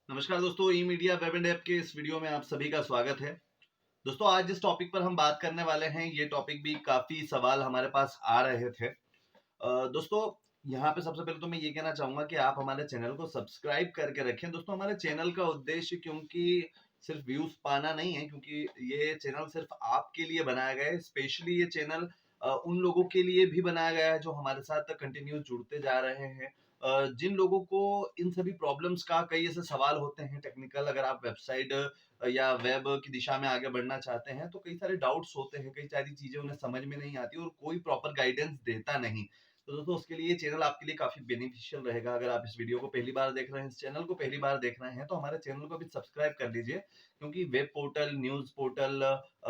नमस्कार दोस्तों, ई media web and app के इस वीडियो में आप सभी का स्वागत है। दोस्तों, आज जिस टॉपिक पर हम बात करने वाले हैं, ये टॉपिक भी काफी सवाल हमारे पास आ रहे थे। दोस्तों, यहाँ पे सबसे पहले तो मैं ये कहना चाहूंगा कि आप हमारे चैनल को सब्सक्राइब करके रखें। दोस्तों, हमारे चैनल का उद्देश्य क्योंकि सिर्फ व्यूज पाना नहीं है, क्योंकि ये चैनल सिर्फ आपके लिए बनाया गया है। स्पेशली ये चैनल उन लोगों के लिए भी बनाया गया है जो हमारे साथ कंटिन्यू जुड़ते जा रहे हैं। जिन लोगों को इन सभी प्रॉब्लम्स का कई ऐसे सवाल होते हैं टेक्निकल, अगर आप वेबसाइट या वेब की दिशा में आगे बढ़ना चाहते हैं तो कई सारे डाउट्स होते हैं, कई सारी चीजें उन्हें समझ में नहीं आती और कोई प्रॉपर गाइडेंस देता नहीं। तो दोस्तों, उसके लिए ये चैनल आपके लिए काफी बेनिफिशियल रहेगा। अगर आप इस वीडियो को पहली बार देख रहे हैं, इस चैनल को पहली बार देख रहे हैं, तो हमारे चैनल को भी सब्सक्राइब कर लीजिए, क्योंकि web portal, news portal,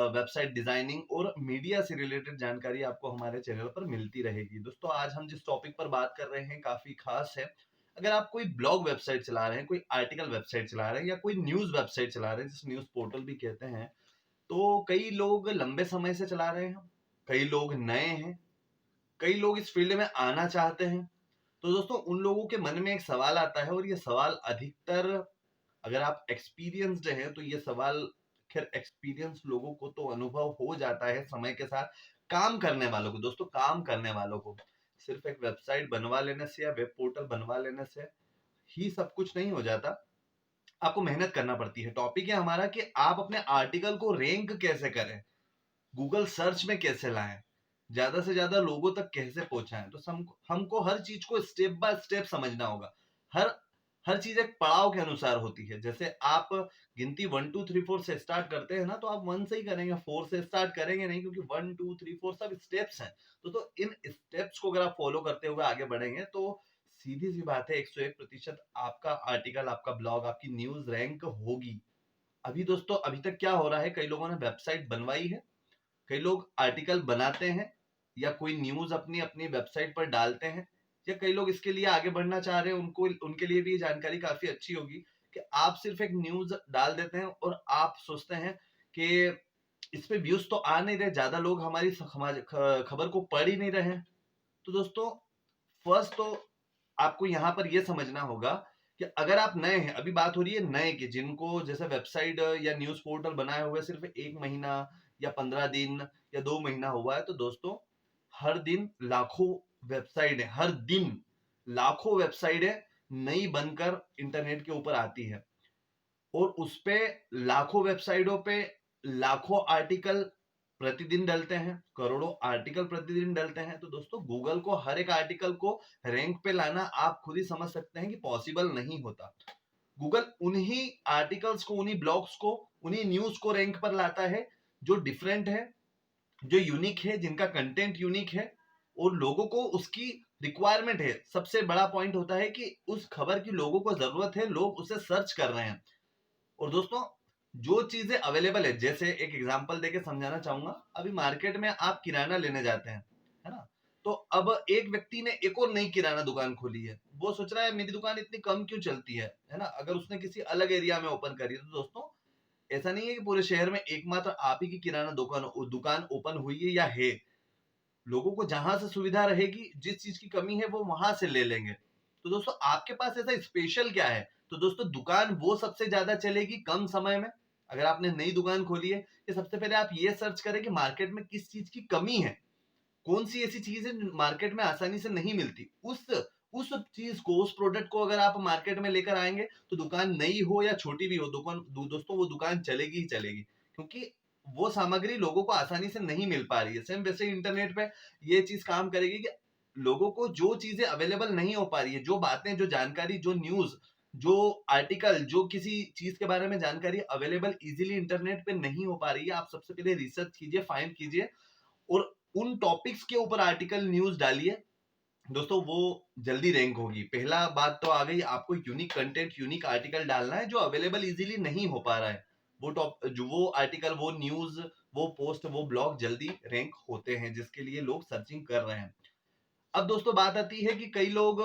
website designing और मीडिया से रिलेटेड जानकारी आपको हमारे चैनल पर मिलती रहेगी। दोस्तों, आज हम जिस टॉपिक पर बात कर रहे हैं काफी खास है। अगर आप कोई ब्लॉग वेबसाइट चला रहे हैं, कोई आर्टिकल वेबसाइट चला रहे हैं या कोई न्यूज वेबसाइट चला रहे हैं, जिसे न्यूज पोर्टल भी कहते हैं, तो कई लोग लंबे समय से चला रहे हैं, कई लोग नए हैं, कई लोग इस फील्ड में आना चाहते हैं। तो दोस्तों, उन लोगों के मन में एक सवाल आता है और ये सवाल अधिकतर, अगर आप एक्सपीरियंस्ड हैं तो ये सवाल, खैर एक्सपीरियंस लोगों को तो अनुभव हो जाता है समय के साथ। काम करने वालों को, दोस्तों काम करने वालों को सिर्फ एक वेबसाइट बनवा लेने से या वेब पोर्टल बनवा लेने से ही सब कुछ नहीं हो जाता। आपको मेहनत करना पड़ती है। टॉपिक है हमारा कि आप अपने आर्टिकल को रैंक कैसे करें, गूगल सर्च में कैसे लाएं, ज्यादा से ज्यादा लोगों तक कैसे पहुंचाएं। तो हमको हर चीज को स्टेप बाय स्टेप समझना होगा। हर हर चीज एक पड़ाव के अनुसार होती है। जैसे आप गिनती 1 2 3 4 से स्टार्ट करते हैं ना, तो आप 1 से ही करेंगे, 4 से स्टार्ट करेंगे नहीं, क्योंकि 1 2 3 4 सब स्टेप्स हैं। तो इन स्टेप्स को अगर आप फॉलो करते हुए आगे बढ़ेंगे तो सीधी सी बात है, 101% आपका आर्टिकल, आपका ब्लॉग, आपकी न्यूज रैंक होगी। अभी दोस्तों, अभी तक क्या हो रहा है, कई लोगों ने वेबसाइट बनवाई है, कई लोग आर्टिकल बनाते हैं या कोई न्यूज अपनी अपनी वेबसाइट पर डालते हैं, या कई लोग इसके लिए आगे बढ़ना चाह रहे हैं, उनको उनके लिए भी ये जानकारी काफी अच्छी होगी कि आप सिर्फ एक न्यूज डाल देते हैं और आप सोचते हैं कि इस पे व्यूज तो आ नहीं रहे, ज्यादा लोग हमारी खबर को पढ़ ही नहीं रहे हैं। तो दोस्तों, फर्स्ट तो आपको यहाँ पर यह समझना होगा कि अगर आप नए हैं, अभी बात हो रही है नए की, जिनको जैसे वेबसाइट या न्यूज पोर्टल बनाए हुए सिर्फ 1 महीना या 15 दिन या 2 महीना हुआ है, तो दोस्तों हर दिन लाखों वेबसाइट है, हर दिन लाखों वेबसाइट है नई बनकर इंटरनेट के ऊपर आती है, और उस पे लाखों वेबसाइटों पे लाखों आर्टिकल प्रतिदिन डलते हैं, करोड़ों आर्टिकल प्रतिदिन डलते हैं। तो दोस्तों, गूगल को हर एक आर्टिकल को रैंक पे लाना आप खुद ही समझ सकते हैं कि पॉसिबल नहीं होता। गूगल उन्हीं आर्टिकल्स को, उन्हीं ब्लॉग्स को, उन्हीं न्यूज को रैंक पर लाता है जो डिफरेंट है, जो यूनिक है, जिनका कंटेंट यूनिक है और लोगों को उसकी रिक्वायरमेंट है। सबसे बड़ा पॉइंट होता है कि उस खबर की लोगों को जरूरत है, लोग उसे सर्च कर रहे हैं। और दोस्तों, जो चीजें अवेलेबल है, जैसे एक एग्जांपल देके समझाना चाहूंगा। अभी मार्केट में आप किराना लेने जाते हैं, है ना, तो अब एक व्यक्ति ने एक और नई किराना दुकान खोली है, वो सोच रहा है मेरी दुकान इतनी कम क्यों चलती है ना। अगर उसने किसी अलग एरिया में ओपन करी है, तो दोस्तों ऐसा नहीं है कि पूरे शहर में एकमात्र आप ही की किराना दुकान दुकान ओपन हुई है या है। लोगों को जहां से सुविधा रहेगी, जिस चीज की कमी है, वो वहां से ले लेंगे। तो दोस्तों, आपके पास ऐसा स्पेशल क्या है? तो दोस्तों, दुकान वो सबसे ज्यादा चलेगी कम समय में। अगर आपने नई दुकान खोली है, कि सबसे पहले आप ये सर्च करें कि मार्केट में किस चीज की कमी है, कौन सी ऐसी चीज है जो मार्केट में आसानी से नहीं मिलती। उस चीज को, उस प्रोडक्ट को अगर आप मार्केट में लेकर आएंगे, तो दुकान नई हो या छोटी भी हो, दुकान दोस्तों वो दुकान चलेगी ही चलेगी, क्योंकि वो सामग्री लोगों को आसानी से नहीं मिल पा रही है। सेम वैसे इंटरनेट पे ये चीज काम करेगी कि लोगों को जो चीजें अवेलेबल नहीं हो पा रही है, जो बातें, जो जानकारी, जो न्यूज, जो आर्टिकल, जो किसी चीज के बारे में जानकारी अवेलेबल इजीली इंटरनेट पे नहीं हो पा रही है, आप सबसे पहले रिसर्च कीजिए, फाइंड कीजिए और उन टॉपिक्स के ऊपर आर्टिकल, न्यूज डालिए। दोस्तों, वो जल्दी रैंक होगी। पहला बात तो आ गई, आपको यूनिक कंटेंट, यूनिक आर्टिकल डालना है जो अवेलेबल इजीली नहीं हो पा रहा है। वो आर्टिकल, वो न्यूज, वो पोस्ट, वो ब्लॉग जल्दी रैंक होते हैं, जिसके लिए लोग सर्चिंग कर रहे हैं। अब दोस्तों, बात आती है कि कई लोग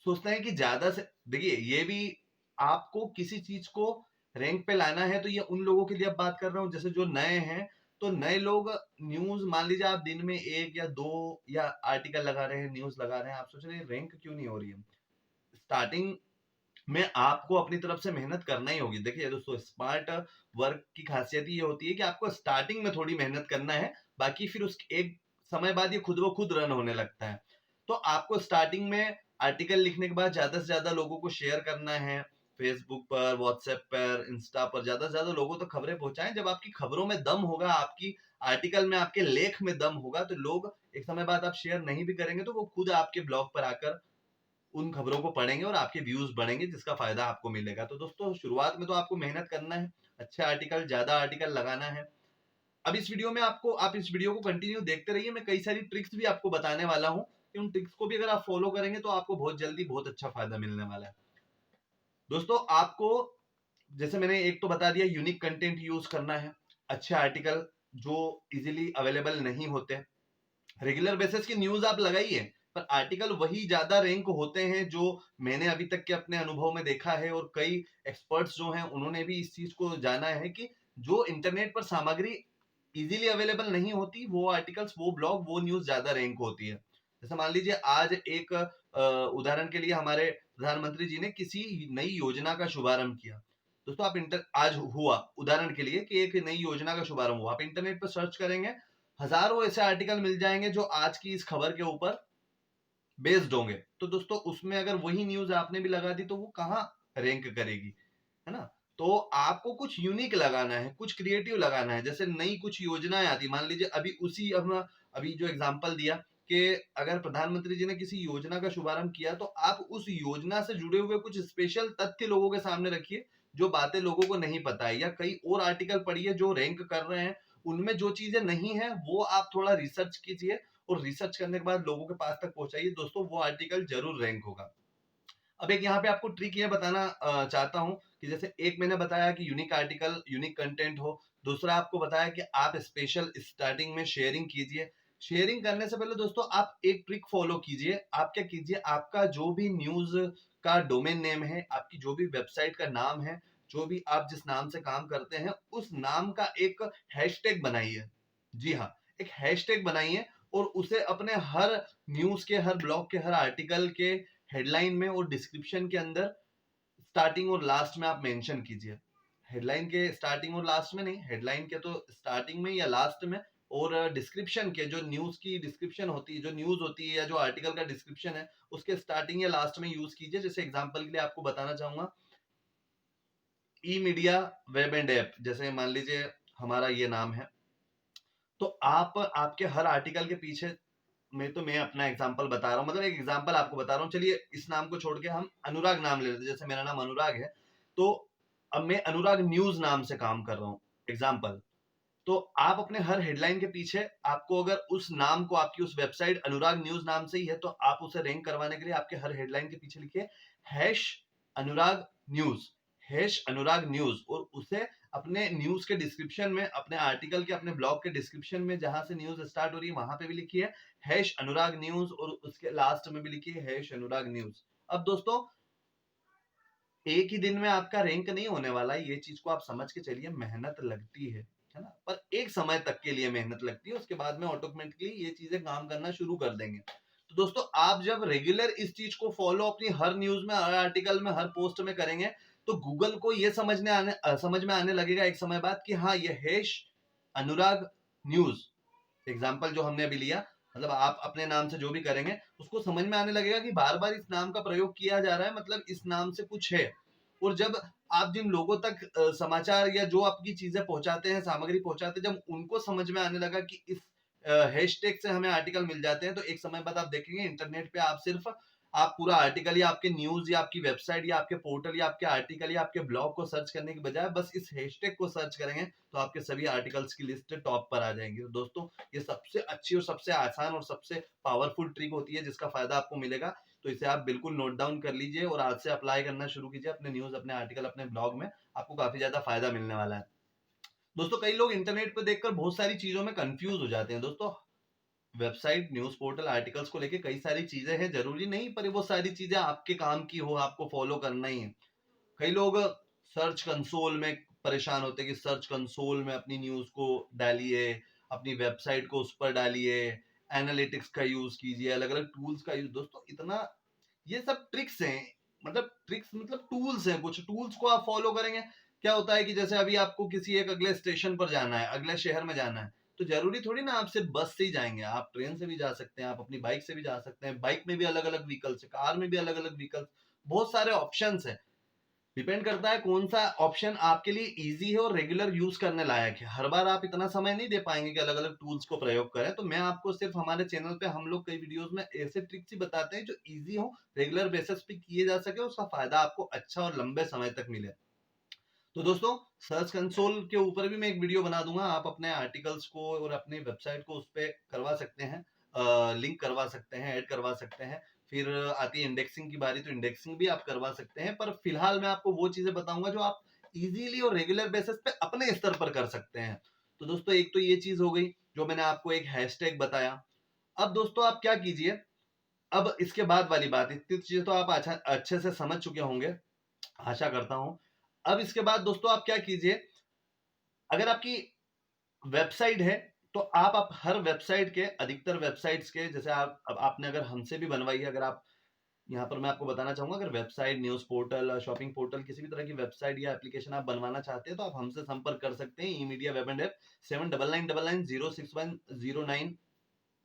सोचते हैं कि ज्यादा से, देखिए ये भी, आपको किसी चीज को रैंक पे लाना है तो ये उन लोगों के लिए अब बात कर रहा हूं, जैसे जो नए हैं। तो नए लोग, न्यूज मान लीजिए आप दिन में 1 या 2 या आर्टिकल लगा रहे हैं, न्यूज लगा रहे हैं, आप सोच रहे हैं रैंक क्यों नहीं हो रही है। स्टार्टिंग में आपको अपनी तरफ से मेहनत करना ही होगी। देखिए दोस्तों, स्मार्ट वर्क की खासियत ये होती है कि आपको स्टार्टिंग में थोड़ी मेहनत करना है, बाकी फिर उस एक समय बाद ये खुद ब खुद रन होने लगता है। तो आपको स्टार्टिंग में आर्टिकल लिखने के बाद ज्यादा से ज्यादा लोगों को शेयर करना है, फेसबुक पर, व्हाट्सएप पर, इंस्टा पर ज्यादा से ज्यादा लोगों तक खबरें पहुंचाएं। जब आपकी खबरों में दम होगा, आपकी आर्टिकल में, आपके लेख में दम होगा, तो लोग एक समय बाद आप शेयर नहीं भी करेंगे तो वो खुद आपके ब्लॉग पर आकर उन खबरों को पढ़ेंगे और आपके व्यूज बढ़ेंगे, जिसका फायदा आपको मिलेगा। तो दोस्तों, शुरुआत में तो आपको मेहनत करना है, अच्छे आर्टिकल, ज्यादा आर्टिकल लगाना है। अब इस वीडियो में आप इस वीडियो को कंटिन्यू देखते रहिए। मैं कई सारी ट्रिक्स भी आपको बताने वाला हूं कि उन ट्रिक्स को भी अगर आप फॉलो करेंगे तो आपको बहुत जल्दी बहुत अच्छा फायदा मिलने वाला है। दोस्तों, आपको जैसे मैंने एक तो बता दिया, यूनिक कंटेंट यूज करना है, अच्छे आर्टिकल जो इजीली अवेलेबल नहीं होते। रेगुलर बेसिस की न्यूज आप लगाइए, पर आर्टिकल वही ज्यादा रैंक होते हैं जो मैंने अभी तक के अपने अनुभव में देखा है, और कई एक्सपर्ट्स जो हैं उन्होंने भी इस चीज को जाना है कि जो इंटरनेट पर सामग्री इजीली अवेलेबल नहीं होती, वो आर्टिकल्स, वो ब्लॉग, वो न्यूज ज्यादा रैंक होती है। जैसे मान लीजिए, आज एक उदाहरण के लिए हमारे प्रधानमंत्री जी ने किसी नई योजना का शुभारंभ किया। दोस्तों, आज हुआ उदाहरण के लिए कि एक नई योजना का शुभारंभ हुआ, आप इंटरनेट पर सर्च करेंगे, हजारों ऐसे आर्टिकल मिल जाएंगे जो आज की इस खबर के ऊपर बेस्ड होंगे। तो दोस्तों, उसमें अगर वही न्यूज आपने भी लगा दी तो वो कहाँ रैंक करेगी, है ना? तो आपको कुछ यूनिक लगाना है, कुछ क्रिएटिव लगाना है। जैसे नई कुछ योजनाएं आती, मान लीजिए अभी जो एग्जांपल दिया कि अगर प्रधानमंत्री जी ने किसी योजना का शुभारंभ किया, तो आप उस योजना से जुड़े हुए कुछ स्पेशल तथ्य लोगों के सामने रखिए, जो बातें लोगों को नहीं पता है, या कई और आर्टिकल पढ़िए जो रैंक कर रहे हैं, उनमें जो चीजें नहीं है वो आप थोड़ा रिसर्च कीजिए, और रिसर्च करने के बाद लोगों के पास तक पहुंचाइए। दोस्तों, वो आर्टिकल जरूर रैंक होगा। अब एक यहाँ पे आपको ट्रिक ये बताना चाहता हूं कि जैसे एक मैंने बताया कि यूनिक आर्टिकल, यूनिक कंटेंट हो, दूसरा आपको बताया कि आप स्पेशल स्टार्टिंग में शेयरिंग कीजिए। शेयरिंग करने से पहले दोस्तों, आप एक ट्रिक फॉलो कीजिए। आप क्या कीजिए, आपका जो भी न्यूज का डोमेन नेम है, आपकी जो भी वेबसाइट का नाम है, जो भी आप जिस नाम से काम करते हैं, उस नाम का एक हैशटैग बनाइए। जी हाँ, एक हैशटैग बनाइए, और उसे अपने हर न्यूज के, हर ब्लॉग के, हर आर्टिकल के हेडलाइन में और डिस्क्रिप्शन के अंदर स्टार्टिंग और लास्ट में आप मेंशन कीजिए। हेडलाइन के स्टार्टिंग और लास्ट में नहीं, हेडलाइन के तो स्टार्टिंग में या लास्ट में, और डिस्क्रिप्शन के, जो न्यूज की डिस्क्रिप्शन होती है, जो न्यूज होती है या जो आर्टिकल का डिस्क्रिप्शन है, उसके स्टार्टिंग या लास्ट में यूज कीजिए। जैसे एग्जांपल के लिए आपको बताना चाहूंगा, ई मीडिया वेब एंड ऐप, जैसे मान लीजिए हमारा ये नाम है, तो आप आपके हर आर्टिकल के पीछे, मैं अपना एग्जांपल बता रहा हूँ, मतलब एक एग्जांपल आपको बता रहा हूँ। चलिए, इस नाम को छोड़ के हम अनुराग नाम ले लेते हैं। जैसे मेरा नाम अनुराग है, तो अब मैं अनुराग न्यूज नाम से काम कर रहा हूँ, एग्जांपल। तो आप अपने हर हेडलाइन के पीछे, आपको अगर उस नाम को, आपकी उस वेबसाइट अनुराग न्यूज नाम से ही है, तो आप उसे रैंक करवाने के लिए आपके हर हेडलाइन के पीछे लिखिए हैश अनुराग न्यूज, हैश अनुराग न्यूज, और उसे अपने न्यूज के डिस्क्रिप्शन में, अपने आर्टिकल के, अपने ब्लॉग के डिस्क्रिप्शन में, जहां से न्यूज स्टार्ट हो रही है वहां पे भी लिखिए हैश अनुराग न्यूज, और उसके लास्ट में भी लिखिए हैश अनुराग न्यूज। अब दोस्तों, एक ही दिन में आपका रैंक नहीं होने वाला है, ये चीज को आप समझ के चलिए। मेहनत लगती है ना? पर एक समय तक के लिए मेहनत लगती है, उसके बाद में ऑटोमेटिकली ये चीजें काम करना शुरू कर देंगे। तो दोस्तों, आप जब रेगुलर इस चीज को फॉलो अपनी हर न्यूज में, हर आर्टिकल में, हर पोस्ट में करेंगे, तो गूगल को ये समझ में आने लगेगा एक समय बाद कि हाँ, ये हैश अनुराग न्यूज, एग्जाम्पल जो हमने अभी लिया, मतलब आप अपने नाम से जो भी करेंगे, उसको समझ में आने लगेगा कि बार बार इस नाम का प्रयोग किया जा रहा है, मतलब इस नाम से कुछ है। और जब आप जिन लोगों तक समाचार या जो आपकी चीजें पहुंचाते हैं, सामग्री पहुंचाते हैं, जब उनको समझ में आने लगा कि इस हैशटैग से हमें आर्टिकल मिल जाते हैं, तो एक समय बाद आप देखेंगे इंटरनेट पे आप पूरा आर्टिकल, या आपके न्यूज, या आपकी वेबसाइट, या आपके पोर्टल, या आपके आर्टिकल, या आपके ब्लॉग को सर्च करने के बजाय बस इस हैशटैग को सर्च करेंगे, तो आपके सभी आर्टिकल्स की लिस्ट टॉप पर आ जाएंगी। तो दोस्तों, ये सबसे अच्छी और सबसे आसान और सबसे पावरफुल ट्रिक होती है, जिसका फायदा आपको मिलेगा। तो इसे आप बिल्कुल नोट डाउन कर लीजिए और आज से अप्लाई करना शुरू कीजिए अपने न्यूज, अपने आर्टिकल, अपने ब्लॉग में। आपको काफी ज्यादा फायदा मिलने वाला है। दोस्तों, कई लोग इंटरनेट पर देखकर बहुत सारी चीजों में कंफ्यूज हो जाते हैं। दोस्तों, वेबसाइट, न्यूज पोर्टल, आर्टिकल्स को लेके कई सारी चीजें हैं, जरूरी नहीं पर वो सारी चीजें आपके काम की हो, आपको फॉलो करना ही है। कई लोग सर्च कंसोल में परेशान होते हैं कि सर्च कंसोल में अपनी न्यूज को डालिए, अपनी वेबसाइट को उस पर डालिए, एनालिटिक्स का यूज कीजिए, अलग अलग टूल्स का यूज। दोस्तों, इतना ये सब ट्रिक्स हैं, मतलब ट्रिक्स मतलब टूल्स हैं, कुछ टूल्स को आप फॉलो करेंगे। क्या होता है कि जैसे अभी आपको किसी एक अगले स्टेशन पर जाना है, अगले शहर में जाना है, तो जरूरी थोड़ी ना आप सिर्फ बस से ही जाएंगे, आप ट्रेन से भी जा सकते हैं, आप अपनी बाइक से भी जा सकते हैं। बाइक में भी अलग अलग व्हीकल्स है, कार में भी अलग अलग व्हीकल्स, बहुत सारे ऑप्शंस है। डिपेंड करता है कौन सा ऑप्शन आपके लिए इजी है और रेगुलर यूज करने लायक है। हर बार आप इतना समय नहीं दे पाएंगे कि अलग अलग टूल्स को प्रयोग करें, तो मैं आपको सिर्फ हमारे चैनल पे हम लोग कई वीडियोस में ऐसे ट्रिक्स ही बताते हैं जो इजी हो, रेगुलर बेसिस पे किए जा सके, उसका फायदा आपको अच्छा और लंबे समय तक मिले। तो दोस्तों, सर्च कंसोल के ऊपर भी मैं एक वीडियो बना दूंगा, आप अपने आर्टिकल्स को और अपनी वेबसाइट को उस पर करवा सकते हैं, लिंक करवा सकते हैं, ऐड करवा सकते हैं। फिर आती है इंडेक्सिंग की बारी, तो इंडेक्सिंग भी आप करवा सकते हैं, पर फिलहाल मैं आपको वो चीजें बताऊंगा जो आप इजीली और रेगुलर बेसिस पे अपने स्तर पर कर सकते हैं। तो दोस्तों, एक तो ये चीज हो गई जो मैंने आपको एक हैशटैग बताया। अब दोस्तों आप क्या कीजिए, अब इसके बाद वाली बात, इतनी चीजें तो आप अच्छा अच्छे से समझ चुके होंगे, आशा करता हूं। अब इसके बाद दोस्तों आप क्या कीजिए, अगर आपकी वेबसाइट है तो आप हर वेबसाइट के, अधिकतर वेबसाइट्स के, जैसे आप अब आपने अगर हमसे भी बनवाई है, अगर आप यहाँ पर मैं आपको बताना चाहूंगा, अगर website, news portal, shopping portal, किसी भी तरह की वेबसाइट या एप्लीकेशन आप बनवाना चाहते हैं तो आप हमसे संपर्क कर सकते हैं। ई मीडिया वेब एंड ऐप 799999061009।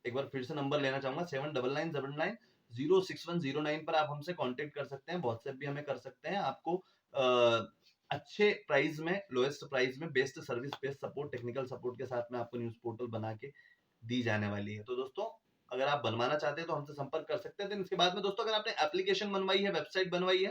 एक बार फिर से नंबर लेना चाहूंगा, 799999061009 पर आप हमसे कांटेक्ट कर सकते हैं। व्हाट्सएप भी हमें कर सकते हैं। आपको अच्छे प्राइस में, लोएस्ट प्राइस में, best service, best support, technical support के साथ में आपको न्यूज पोर्टल बना के दी जाने वाली है। तो दोस्तों, अगर आप बनवाना चाहते हैं तो हमसे संपर्क कर सकते हैं। देन इसके बाद में दोस्तों, अगर आपने एप्लीकेशन बनवाई है, वेबसाइट बनवाई है,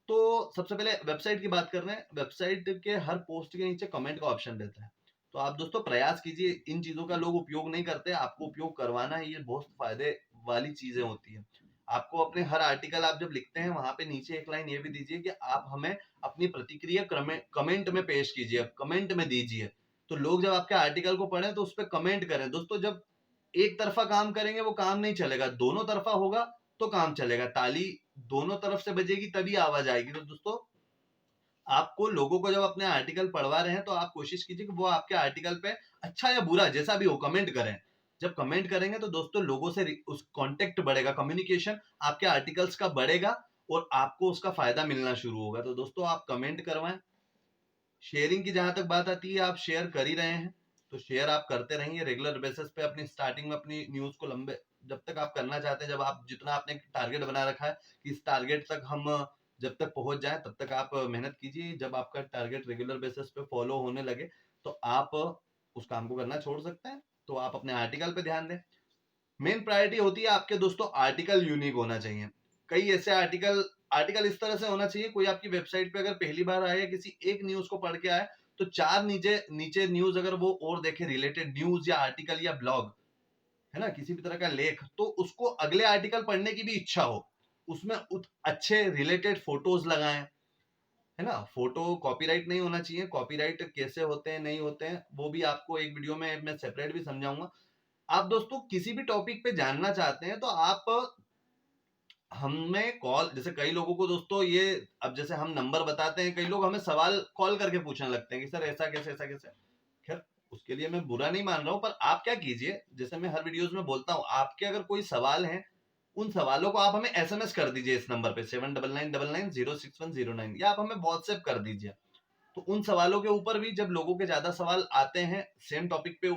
तो सबसे पहले वेबसाइट की बात कर रहे हैं। वेबसाइट के हर पोस्ट के नीचे कमेंट का ऑप्शन रहता है, तो आप दोस्तों प्रयास कीजिए, इन चीजों का लोग उपयोग नहीं करते, आपको उपयोग करवाना है, ये बहुत फायदे वाली चीजें होती है। आपको अपने हर आर्टिकल आप जब लिखते हैं, वहां पे नीचे एक लाइन ये भी दीजिए कि आप हमें अपनी प्रतिक्रिया कमेंट में पेश कीजिए, कमेंट में दीजिए। तो लोग जब आपके आर्टिकल को पढ़ें तो उस पर कमेंट करें। दोस्तों, जब एक तरफा काम करेंगे वो काम नहीं चलेगा, दोनों तरफा होगा तो काम चलेगा। ताली दोनों तरफ से बजेगी तभी आवाज आएगी। तो दोस्तों, आपको लोगों को जब अपने आर्टिकल पढ़वा रहे हैं तो आप कोशिश कीजिए कि वो आपके आर्टिकल पे अच्छा या बुरा जैसा भी हो कमेंट करें। जब कमेंट करेंगे तो दोस्तों लोगों से उस कांटेक्ट बढ़ेगा, कम्युनिकेशन आपके आर्टिकल्स का बढ़ेगा और आपको उसका फायदा मिलना शुरू होगा। तो दोस्तों, आप कमेंट करवाएं। शेयरिंग की जहां तक बात आती है, आप शेयर कर ही रहे हैं तो शेयर आप करते रहिए रेगुलर बेसिस पे। अपनी स्टार्टिंग में अपनी न्यूज को लंबे, जब तक आप करना चाहते हैं, जब आप जितना आपने टारगेट बना रखा है कि इस टारगेट तक हम जब तक पहुंच जाए तब तक आप मेहनत कीजिए। जब आपका टारगेट रेगुलर बेसिस पे फॉलो होने लगे तो आप उस काम को करना छोड़ सकते हैं। तो आप अपने आर्टिकल पे ध्यान दें। मेन प्रायोरिटी होती है आपके दोस्तों, आर्टिकल यूनिक होना चाहिए। कई ऐसे आर्टिकल आर्टिकल इस तरह से होना चाहिए, कोई आपकी वेबसाइट पे अगर पहली बार आए, किसी एक न्यूज को पढ़ के आए, तो चार नीचे नीचे न्यूज अगर वो और देखे, रिलेटेड न्यूज या आर्टिकल या ब्लॉग, है ना, किसी भी तरह का लेख, तो उसको अगले आर्टिकल पढ़ने की भी इच्छा हो। उसमें अच्छे रिलेटेड फोटोज लगाएं, है ना। फोटो कॉपीराइट नहीं होना चाहिए, कॉपीराइट कैसे होते हैं नहीं होते हैं वो भी आपको एक वीडियो में मैं सेपरेट भी समझाऊंगा। आप दोस्तों किसी भी टॉपिक पे जानना चाहते हैं तो आप हमें कॉल, जैसे कई लोगों को दोस्तों ये, अब जैसे हम नंबर बताते हैं, कई लोग हमें सवाल कॉल करके पूछने लगते हैं कि सर ऐसा कैसे, ऐसा कैसे। खैर, उसके लिए मैं बुरा नहीं मान रहा हूं, पर आप क्या कीजिए, जैसे मैं हर वीडियोस में बोलता हूं, आपके अगर कोई सवाल है, उन सवालों को आप हमें एसएमएस कर दीजिए इस नंबर पे 799999061009, या आप हमें व्हाट्सएप कर दीजिए। तो उन सवालों के ऊपर भी जब लोगों के ज्यादा सवाल आते हैं सेम टॉपिक के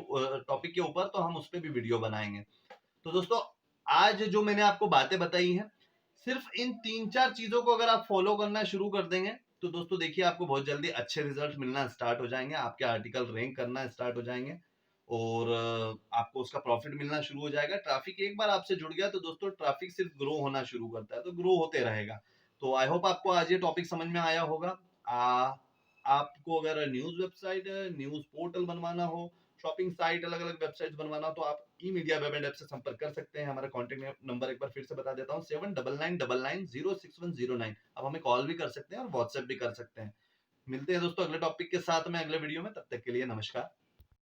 ऊपर, तो हम उस पर भी वीडियो बनाएंगे। तो दोस्तों, आज जो मैंने आपको बातें बताई हैं, सिर्फ इन 3-4 चीजों को अगर आप फॉलो करना शुरू कर देंगे तो दोस्तों देखिए, आपको बहुत जल्दी अच्छे रिजल्ट मिलना स्टार्ट हो जाएंगे, आपके आर्टिकल रैंक करना स्टार्ट हो जाएंगे और आपको उसका प्रॉफिट मिलना शुरू हो जाएगा। ट्रैफिक एक बार आपसे जुड़ गया तो दोस्तों, ट्रैफिक सिर्फ ग्रो होना शुरू करता है, तो ग्रो होते रहेगा। तो आई होप आपको आज ये टॉपिक समझ में आया होगा। आपको अगर न्यूज वेबसाइट, न्यूज पोर्टल बनवाना हो, शॉपिंग साइट, अलग अलग वेबसाइट बनवाना हो, तो आप ई मीडिया वेब एंड ऐप से संपर्क कर सकते हैं। हमारा कॉन्टेक्ट नंबर एक बार फिर से बता देता हूँ, 799999061009। आप हमें कॉल भी कर सकते हैं और व्हाट्सएप भी कर सकते हैं। मिलते हैं दोस्तों अगले टॉपिक के साथ में, अगले वीडियो में। तब तक के लिए नमस्कार।